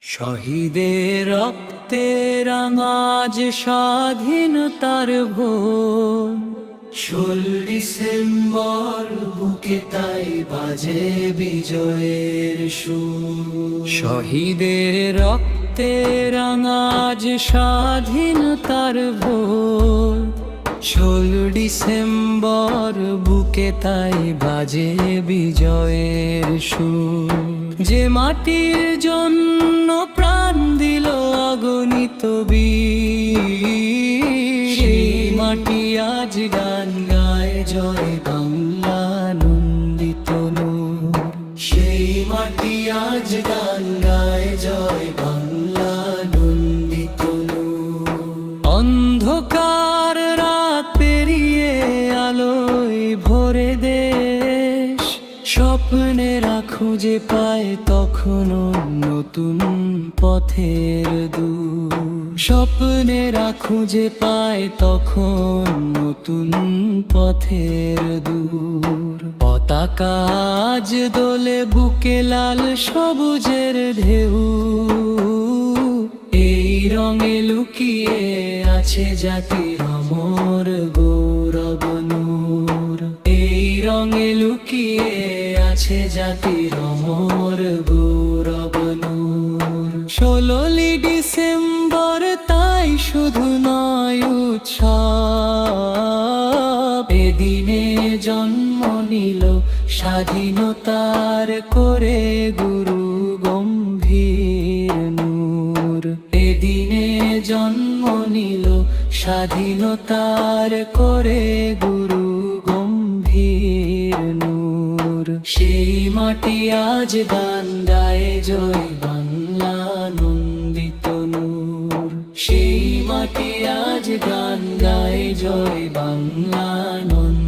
শহীদের রক্তে রাঙাজ স্বাধীনতার ভোর। 16 ডিসেম্বর বুকে তাই বাজে বিজয়ের সুর। শহীদের রক্তে রাঙাজ স্বাধীনতার ভোর। 16 ডিসেম্বর বুকে তাই বাজে বিজয়ের সুর। যে মাটির জন্য প্রাণ দিল অগণিত বীর, সেই মাটি আজ গান গায় জয় বাংলা নন্দিত নূর। সেই মাটি আজ গান গায় জয় বাংলা নন্দিত নূর। অন্ধকার রাত পেরিয়ে আলোয় ভরে দেশ, স্বপ্নেরা খুঁজে পায় তখনও নতুন পথের দূর। স্বপ্নেরা খুঁজে পায় তখন নতুন পথের দূর। পতাকা আজ দোলে বুকে লাল সবুজের ঢেউ, এই রঙে লুকিয়ে আছে জাতির অমর গৌরব নূর। এই রঙে লুকিয়ে আছে জাতির অমর গৌরব নূর। 16 ডিসেম্বর তাই শুধু নয় উৎসব, এদিনে জন্ম নিল স্বাধীনতার করে গুরু গম্ভীর নূর। এদিনে জন্ম নিল স্বাধীনতার করে গুরু গম্ভীর নূর। সেই মাটি আজ গান গায় জয় বাংলা নন্দিত নূর। সেই মাটি আজ গান গায় জয় বাংলা নন্দিত